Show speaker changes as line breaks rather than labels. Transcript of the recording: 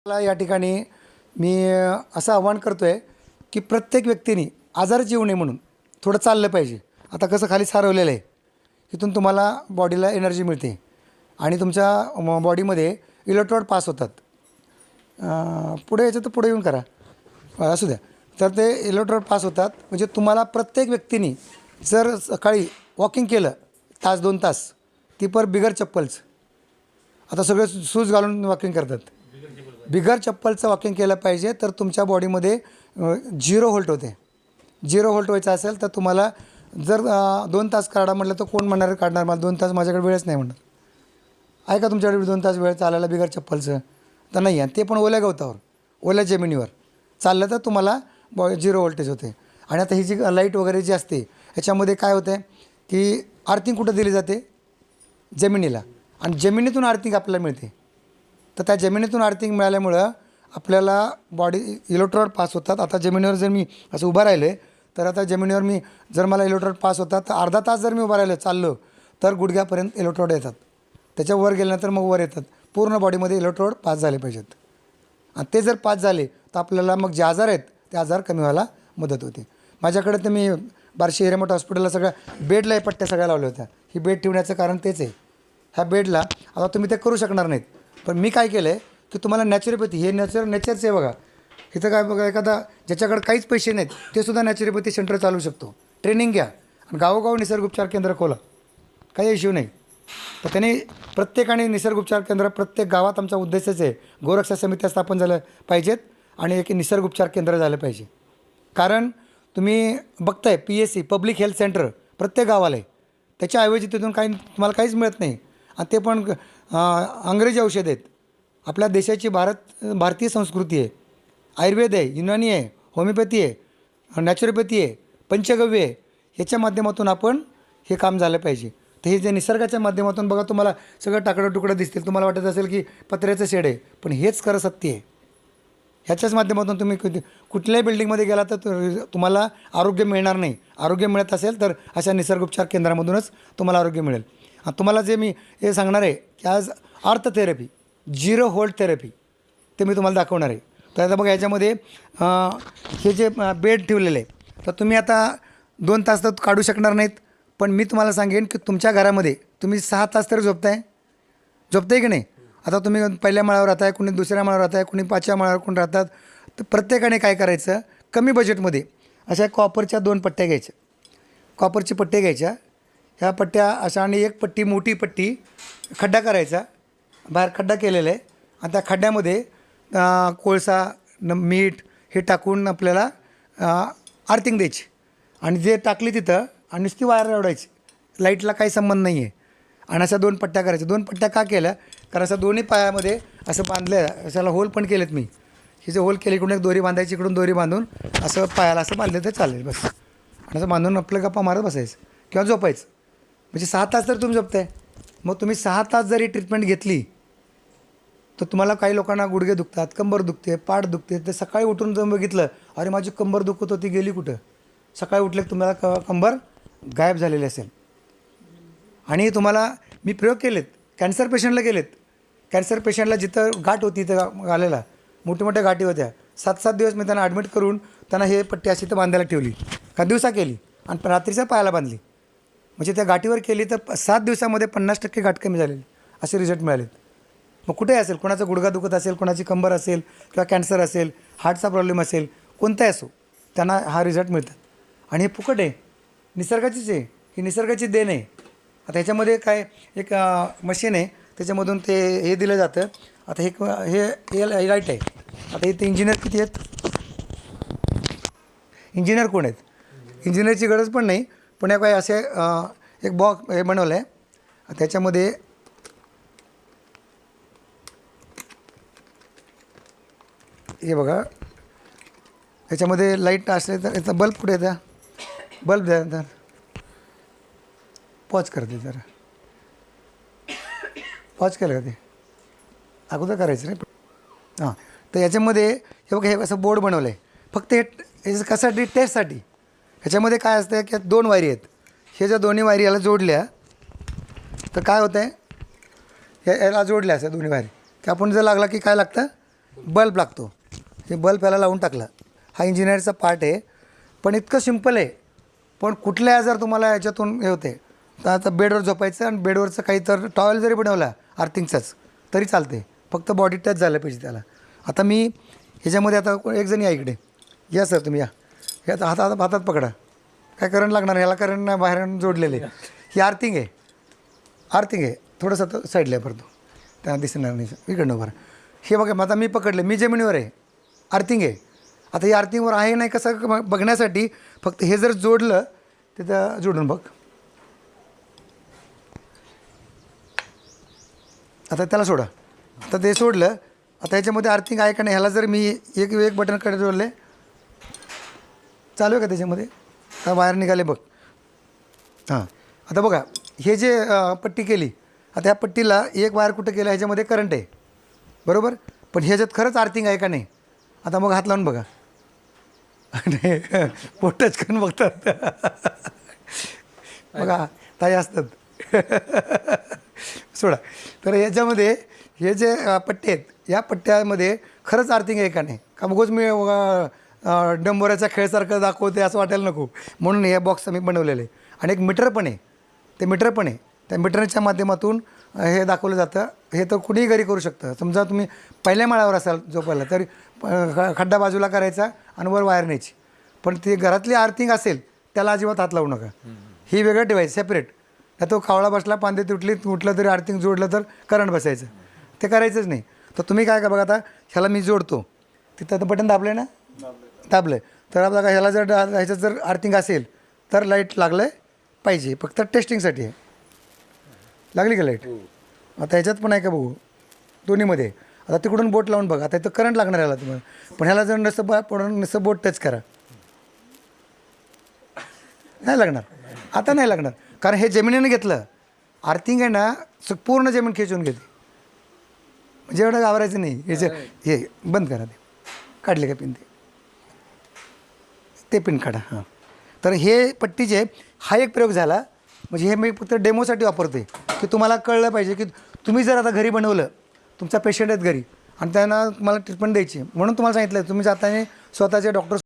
मला या ठिकाणी मी असं आव्हान करतो आहे की प्रत्येक व्यक्तीने आजारच येऊ नये म्हणून थोडं चाललं पाहिजे. आता कसं खाली सारवलेलं आहे, इथून तुम्हाला बॉडीला एनर्जी मिळते आणि तुमच्या बॉडीमध्ये इलेक्ट्रॉड पास होतात. पुढे यायचं तर पुढे येऊन करा, असू द्या. तर ते इलेक्ट्रॉड पास होतात म्हणजे तुम्हाला प्रत्येक व्यक्तीने जर सकाळी वॉकिंग केलं तास 2 तास, ती पर बिगर चप्पलचं. आता सगळे शूज घालून वॉकिंग करतात. बिगर चप्पलचं वॉकिंग केलं पाहिजे तर तुमच्या बॉडीमध्ये 0 व्होल्ट होते. 0 व्होल्ट व्हायचं असेल तर तुम्हाला जर 2 तास काढा म्हटलं तर कोण म्हणणार काढणार, मला 2 तास माझ्याकडे वेळच नाही म्हणणार. आहे का तुमच्याकडे 2 तास वेळ चालायला बिगर चप्पलचं? तर नाही आहे. ते पण ओल्या गवतावर, ओल्या जमिनीवर चाललं तर तुम्हाला 0 व्होल्टेज होते. आणि आता ही जी लाईट वगैरे जी असते ह्याच्यामध्ये काय होतं आहे की आर्थिंग कुठं दिली जाते? जमिनीला. आणि जमिनीतून आर्थिंग आपल्याला मिळते. तर त्या जमिनीतून आर्थिंग मिळाल्यामुळं आपल्याला बॉडी इलेक्ट्रॉड पास होतात. आता जमिनीवर जर मी असं उभं राहिलं तर आता जमिनीवर मी जर मला इलेक्ट्रॉड पास होतात तर अर्धा तास जर मी उभं राहिलं चाललो तर गुडघ्यापर्यंत इलेक्ट्रॉड येतात. त्याच्यावर गेल्यानंतर मग वर येतात. पूर्ण बॉडीमध्ये इलेक्ट्रॉड पास झाले पाहिजेत. आणि ते जर पास झाले तर आपल्याला मग जे आजार आहेत ते आजार कमी व्हायला मदत होते. माझ्याकडे तर मी बार्शी हिरेमठ हॉस्पिटलला सगळ्या बेडला हे पट्ट्या सगळ्या लावल्या होत्या. ही बेड ठेवण्याचं कारण तेच आहे. ह्या बेडला आता तुम्ही ते करू शकणार नाहीत, पण मी काय केलं आहे की तुम्हाला नॅचरोपॅथी, हे नेचरचं आहे बघा. इथं काय बघा, एखादा ज्याच्याकडे काहीच पैसे नाहीत ते सुद्धा नॅचरोपॅथी सेंटर चालू शकतो. ट्रेनिंग घ्या आणि गावोगाव निसर्गोपचार केंद्र खोला, काही इश्यू नाही. तर त्याने प्रत्येकाने निसर्गोपचार केंद्र प्रत्येक गावात आमचा उद्देशच आहे. गोरक्षा समित्या स्थापन झाल्या पाहिजेत आणि एक निसर्गोपचार केंद्र झालं पाहिजे. कारण तुम्ही बघताय PSC पब्लिक हेल्थ सेंटर प्रत्येक गावाला आहे. त्याच्याऐवजी तिथून काही तुम्हाला काहीच मिळत नाही. आणि ते पण अंग्रेजी औषध आहेत. आपल्या देशाची भारतीय संस्कृती आहे. आयुर्वेद आहे, युनानी आहे, होमिओपॅथी आहे, नॅचरोपॅथी आहे, पंचगव्य आहे. ह्याच्या माध्यमातून आपण हे काम झालं पाहिजे. तर हे जे निसर्गाच्या माध्यमातून बघा तुम्हाला सगळं टाकडं तुकडं दिसतील. तुम्हाला वाटत असेल की पत्र्याचं शेड आहे, पण हेच खरं सत्य आहे. ह्याच्याच माध्यमातून तुम्ही कुठल्याही बिल्डिंगमध्ये गेला तर तुम्हाला आरोग्य मिळणार नाही. आरोग्य मिळत असेल तर अशा निसर्गोपचार केंद्रामधूनच तुम्हाला आरोग्य मिळेल. तुम्हाला जे मी हे सांगणार आहे की आज अर्थ थेरपी, 0 व्होल्ट थेरपी, ते मी तुम्हाला दाखवणार आहे. तर आता बघा याच्यामध्ये हे जे बेड ठेवलेलं आहे तर तुम्ही आता 2 तास तर काढू शकणार नाहीत. पण मी तुम्हाला सांगेन की तुमच्या घरामध्ये तुम्ही 6 तास तरी झोपताय की नाही? आता तुम्ही पहिल्या माळ्यावर राहताय, कुणी दुसऱ्या माळ्यावर राहताय, कुणी 5व्या माळ्यावर कोण राहतात. तर प्रत्येकाने काय करायचं, कमी बजेटमध्ये अशा कॉपरच्या 2 पट्ट्या घ्यायच्या. कॉपरची पट्ट्या घ्यायच्या. ह्या पट्ट्या अशा आणि एक पट्टी, मोठी पट्टी, खड्डा करायचा. बाहेर खड्डा केलेला आहे आणि त्या खड्ड्यामध्ये कोळसा मीठ हे टाकून आपल्याला आर्थिंग द्यायची. आणि जे टाकली तिथं आणि नुसती वायर लावडायची. लाईटला काही संबंध नाही आहे. आणि अशा 2 पट्ट्या करायच्या. 2 पट्ट्या का केल्या? कारण असं दोन्ही पायामध्ये असं बांधलं, अशाला होल पण केलेत मी. हे जे होल केले, इकडून एक दोरी बांधायची, इकडून दोरी बांधून असं पायाला असं बांधलं तर चालेल बस. आणि असं बांधून आपलं गप्पा मारत बसायचं किंवा झोपायचं. म्हणजे 6 तास तर तुम्ही झोपताय. मग तुम्ही 6 तास जरी ट्रीटमेंट घेतली तर तुम्हाला काही लोकांना गुडघे दुखतात, कंबर दुखते, पाठ दुखते. तर सकाळी उठून जर बघितलं, अरे माझी कंबर दुखत होती, गेली कुठं? सकाळी उठले की तुम्हाला कंबर गायब झालेली असेल. आणि तुम्हाला मी प्रयोग केलेत, कॅन्सर पेशंटला केलेत. कॅन्सर पेशंटला जिथं गाठ होती तिथं आलेला, मोठ्या गाठी होत्या, 7-7 दिवस मी त्यांना ॲडमिट करून त्यांना हे पट्टी अशी तर बांधायला ठेवली. का दिवसा केली आणि रात्रीच्या पायाला बांधली. म्हणजे त्या गाठीवर केली तर 7 दिवसामध्ये 50% गाठ कमी झालेली, असे रिझल्ट मिळालेत. मग कुठेही असेल, कोणाचा गुडघा दुखत असेल, कोणाची कंबर असेल किंवा कॅन्सर असेल, हार्टचा प्रॉब्लेम असेल, कोणताही असो, त्यांना हा रिझल्ट मिळतात. आणि हे फुकट आहे, निसर्गाचीच आहे, ही निसर्गाची देण आहे. आता ह्याच्यामध्ये काय एक मशीन आहे, त्याच्यामधून ते हे दिलं जातं. आता हे लाईट आहे. आता इथे इंजिनियर किती आहेत? इंजिनियर कोण आहेत? इंजिनियरची गरज पण नाही. पण या काय असे एक बॉक्स हे बनवलं आहे. त्याच्यामध्ये हे बघा, याच्यामध्ये लाईट असले तर याचा बल्ब कुठे द्या, बल्ब द्या. तर पॉज करते जरा, पॉज केलं का ते अगोदर करायचं नाही. हां, तर याच्यामध्ये हे बघा, हे असं बोर्ड बनवलं आहे. फक्त हे कशासाठी? टेस्टसाठी. ह्याच्यामध्ये काय असतं की 2 वायरी आहेत. हे ज्या दोन्ही वायरी याला जोडल्या तर काय होतं आहे, याला जोडल्या असं दोन्ही वायरी की आपण जर लागला की काय लागतं, बल्ब लागतो. हे बल्ब याला लावून टाकला. हा इंजिनिअरचा पार्ट आहे, पण इतकं सिम्पल आहे. पण कुठल्या जर तुम्हाला याच्यातून हे होते तर आता बेडवर झोपायचं आणि बेडवरचं काही तर टॉवेल जरी बनवला आर्थिंगचाच तरी चालते, फक्त बॉडी टच झालं पाहिजे त्याला. आता मी ह्याच्यामध्ये आता एक जण या इकडे या सर, तुम्ही या. हे आता हातात पकडा. काय करंट लागणार, ह्याला करंट नाही, बाहेर जोडलेले. ही आर्थिंग आहे, आर्थिंग आहे. थोडंसं आता साईडला पडतो, त्यांना दिसणार नाही. इकडनं बरं. हे बघा, आता मी पकडलं, मी जमिनीवर आहे, आर्थिंग आहे. आता हे आर्थिंगवर आहे नाही कसं बघण्यासाठी फक्त हे जर जोडलं तिथं जोडून बघ. आता त्याला सोडा. आता ते सोडलं. आता ह्याच्यामध्ये आर्थिंग आहे का नाही ह्याला जर मी एक बटनकडे जोडले, चालू आहे का त्याच्यामध्ये? आता बाहेर निघाले बघ. हां, आता बघा हे जे पट्टी केली, आता ह्या पट्टीला एक वायर कुठं केलं, ह्याच्यामध्ये करंट आहे बरोबर, पण ह्याच्यात खरंच आर्थिंग आहे का नाही? आता मग हात लावून बघा. नाही, पोट टच करून बघतात. बघा ताई असतात. सोडा. तर याच्यामध्ये हे जे पट्टे आहेत, या पट्ट्यामध्ये खरंच आर्थिंग आहे का नाही? का मगच मी डंबोऱ्याच्या खेळसारखं दाखवते असं वाटायला नको, म्हणून हे बॉक्स मी बनवलेले आहे. आणि एक मीटर पण आहे, ते मीटर पण आहे. त्या मीटरच्या माध्यमातून हे दाखवलं जातं. हे तर कुणीही घरी करू शकतं. समजा तुम्ही पहिल्या माळ्यावर असाल झोपायला तर खड्डा बाजूला करायचा आणि वर वायर न्यायची. पण ती घरातली आर्थिंग असेल त्याला अजिबात हात लावू नका. ही वेगळं ठेवायचं सेपरेट. तर तो कावळा बसला, पांदे तुटलं तरी आर्थिंग जोडलं तर करंट बसायचं, ते करायचंच नाही. तर तुम्ही काय का बघा, आता ह्याला मी जोडतो, तिथं आता बटन दाबलं आहे ना, दाबलं आहे. तर बघा ह्याला जर ह्याच्यात जर आर्थिंग असेल तर लाईट लागलं पाहिजे, फक्त टेस्टिंगसाठी आहे. लागली का लाईट? आता ह्याच्यात पण आहे का बघू, दोन्हीमध्ये. आता तिकडून बोट लावून बघा. आता इथं करंट लागणार ह्याला तुम्हाला, पण ह्याला जर नुसतं बोट टच करा, नाही लागणार. आता नाही लागणार, कारण हे जमिनीने घेतलं. आर्थिंग आहे ना पूर्ण जमीन खेचून घेते, म्हणजे एवढं घाबरायचं नाही. याचं हे बंद करा, ते काढले का पिन, ते पिन काढा. हां, तर हे पट्टीचे हा एक प्रयोग झाला. म्हणजे हे मी फक्त डेमोसाठी वापरते की तुम्हाला कळलं पाहिजे की तुम्ही जर आता घरी बनवलं, तुमचा पेशंट आहेत घरी आणि त्यांना तुम्हाला ट्रीटमेंट द्यायची, म्हणून तुम्हाला सांगितलं तुम्ही जाताना स्वतःचे डॉक्टर